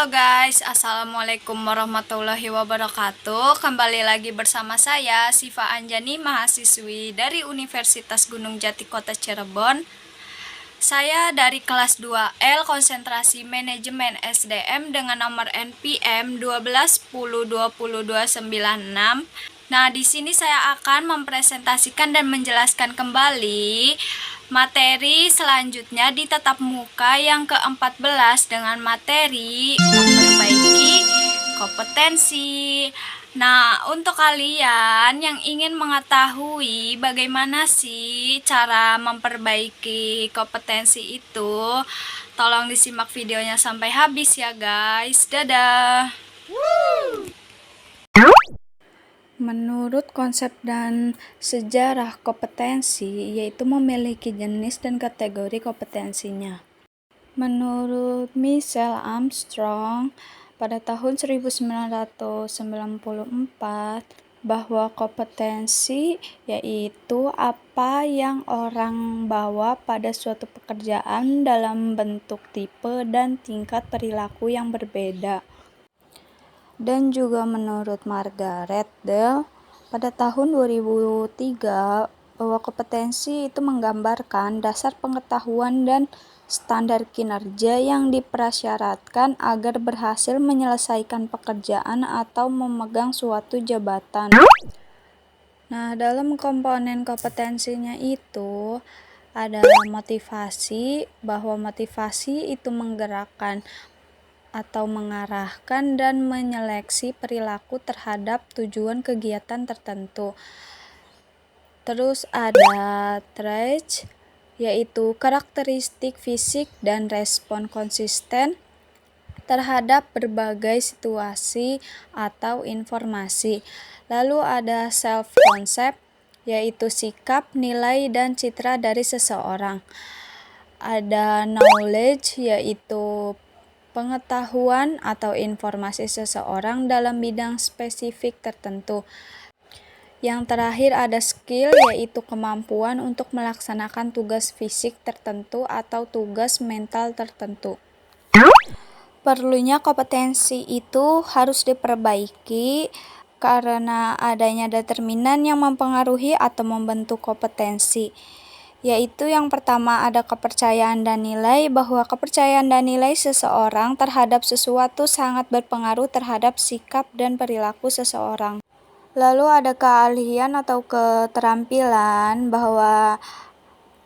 Halo guys, Assalamualaikum warahmatullahi wabarakatuh. Kembali lagi bersama saya, Siva Anjani, mahasiswi dari Universitas Gunung Jati Kota Cirebon. Saya dari kelas 2L Konsentrasi Manajemen SDM dengan nomor NPM 12102026. Nah, di sini saya akan mempresentasikan dan menjelaskan kembali materi selanjutnya di tatap muka yang ke-14 dengan materi memperbaiki kompetensi. Nah, untuk kalian yang ingin mengetahui bagaimana sih cara memperbaiki kompetensi itu, tolong disimak videonya sampai habis ya guys. Dadah. Menurut konsep dan sejarah kompetensi, yaitu memiliki jenis dan kategori kompetensinya. Menurut Michelle Armstrong, pada tahun 1994, bahwa kompetensi yaitu apa yang orang bawa pada suatu pekerjaan dalam bentuk tipe dan tingkat perilaku yang berbeda. Dan juga menurut Margaret Dale, pada tahun 2003, bahwa kompetensi itu menggambarkan dasar pengetahuan dan standar kinerja yang dipersyaratkan agar berhasil menyelesaikan pekerjaan atau memegang suatu jabatan. Nah, dalam komponen kompetensinya itu ada motivasi, bahwa motivasi itu menggerakkan atau mengarahkan dan menyeleksi perilaku terhadap tujuan kegiatan tertentu. Terus ada traits, yaitu karakteristik fisik dan respon konsisten terhadap berbagai situasi atau informasi. Lalu ada self-concept, yaitu sikap, nilai, dan citra dari seseorang. Ada knowledge, yaitu pengetahuan atau informasi seseorang dalam bidang spesifik tertentu. Yang terakhir ada skill, yaitu kemampuan untuk melaksanakan tugas fisik tertentu atau tugas mental tertentu. Perlunya kompetensi itu harus diperbaiki karena adanya determinan yang mempengaruhi atau membentuk kompetensi. Yaitu yang pertama ada kepercayaan dan nilai, bahwa kepercayaan dan nilai seseorang terhadap sesuatu sangat berpengaruh terhadap sikap dan perilaku seseorang. Lalu ada keahlian atau keterampilan, bahwa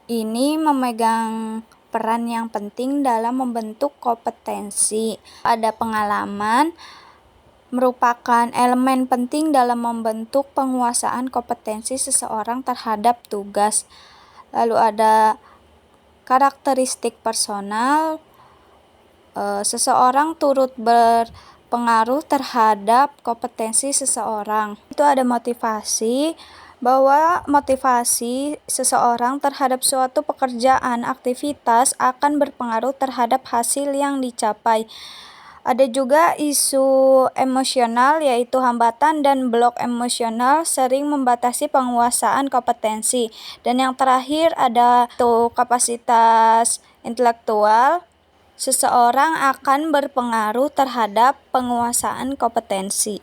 ini memegang peran yang penting dalam membentuk kompetensi. Ada pengalaman, merupakan elemen penting dalam membentuk penguasaan kompetensi seseorang terhadap tugas. Lalu ada karakteristik personal, seseorang turut berpengaruh terhadap kompetensi seseorang. Itu ada motivasi, bahwa motivasi seseorang terhadap suatu pekerjaan, aktivitas akan berpengaruh terhadap hasil yang dicapai. Ada juga isu emosional, yaitu hambatan dan blok emosional sering membatasi penguasaan kompetensi. Dan yang terakhir ada kapasitas intelektual, seseorang akan berpengaruh terhadap penguasaan kompetensi.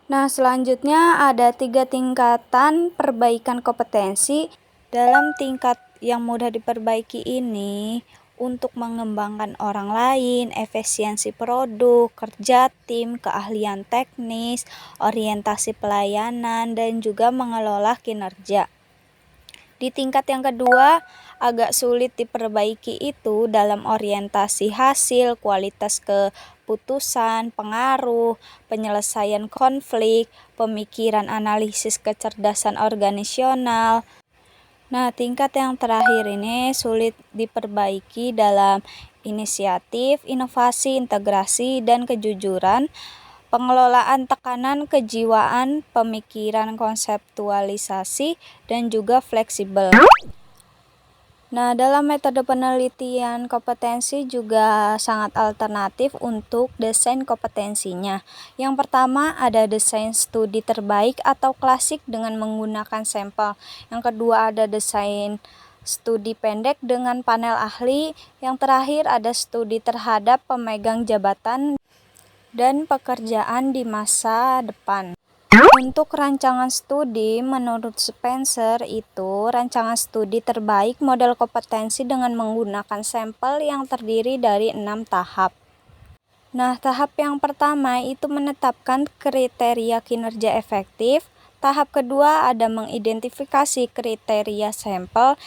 Nah, selanjutnya ada 3 tingkatan perbaikan kompetensi. Dalam tingkat yang mudah diperbaiki ini, untuk mengembangkan orang lain, efisiensi produk, kerja tim, keahlian teknis, orientasi pelayanan, dan juga mengelola kinerja. Di tingkat yang kedua, agak sulit diperbaiki itu dalam orientasi hasil, kualitas keputusan, pengaruh, penyelesaian konflik, pemikiran analisis kecerdasan organisasional. Nah, tingkat yang terakhir ini sulit diperbaiki dalam inisiatif, inovasi, integrasi, dan kejujuran, pengelolaan tekanan, kejiwaan, pemikiran konseptualisasi, dan juga fleksibel. Nah, dalam metode penelitian kompetensi juga sangat alternatif untuk desain kompetensinya. Yang pertama ada desain studi terbaik atau klasik dengan menggunakan sampel. Yang kedua ada desain studi pendek dengan panel ahli. Yang terakhir ada studi terhadap pemegang jabatan dan pekerjaan di masa depan. Untuk rancangan studi, menurut Spencer itu rancangan studi terbaik model kompetensi dengan menggunakan sampel yang terdiri dari 6 tahap. Nah, tahap yang pertama itu menetapkan kriteria kinerja efektif. Tahap kedua ada mengidentifikasi kriteria sampel.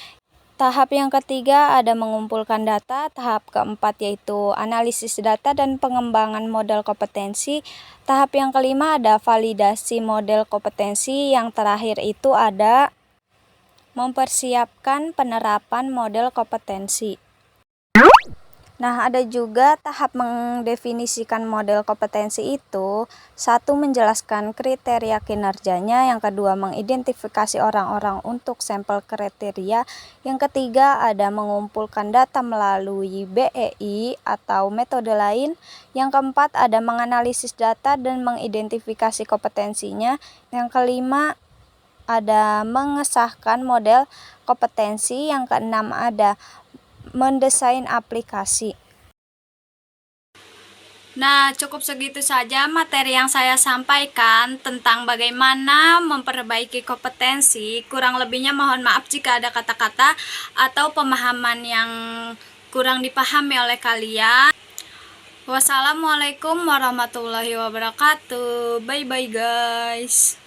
Tahap yang ketiga ada mengumpulkan data. Tahap keempat yaitu analisis data dan pengembangan model kompetensi. Tahap yang kelima ada validasi model kompetensi. Yang terakhir itu ada mempersiapkan penerapan model kompetensi. Nah, ada juga tahap mendefinisikan model kompetensi itu. Satu, menjelaskan kriteria kinerjanya. Yang kedua, mengidentifikasi orang-orang untuk sampel kriteria. Yang ketiga, ada mengumpulkan data melalui BEI atau metode lain. Yang keempat, ada menganalisis data dan mengidentifikasi kompetensinya. Yang kelima, ada mengesahkan model kompetensi. Yang keenam, ada mendesain aplikasi. Nah, cukup segitu saja materi yang saya sampaikan tentang bagaimana memperbaiki kompetensi. Kurang lebihnya mohon maaf jika ada kata-kata atau pemahaman yang kurang dipahami oleh kalian. Wassalamualaikum warahmatullahi wabarakatuh. Bye-bye guys.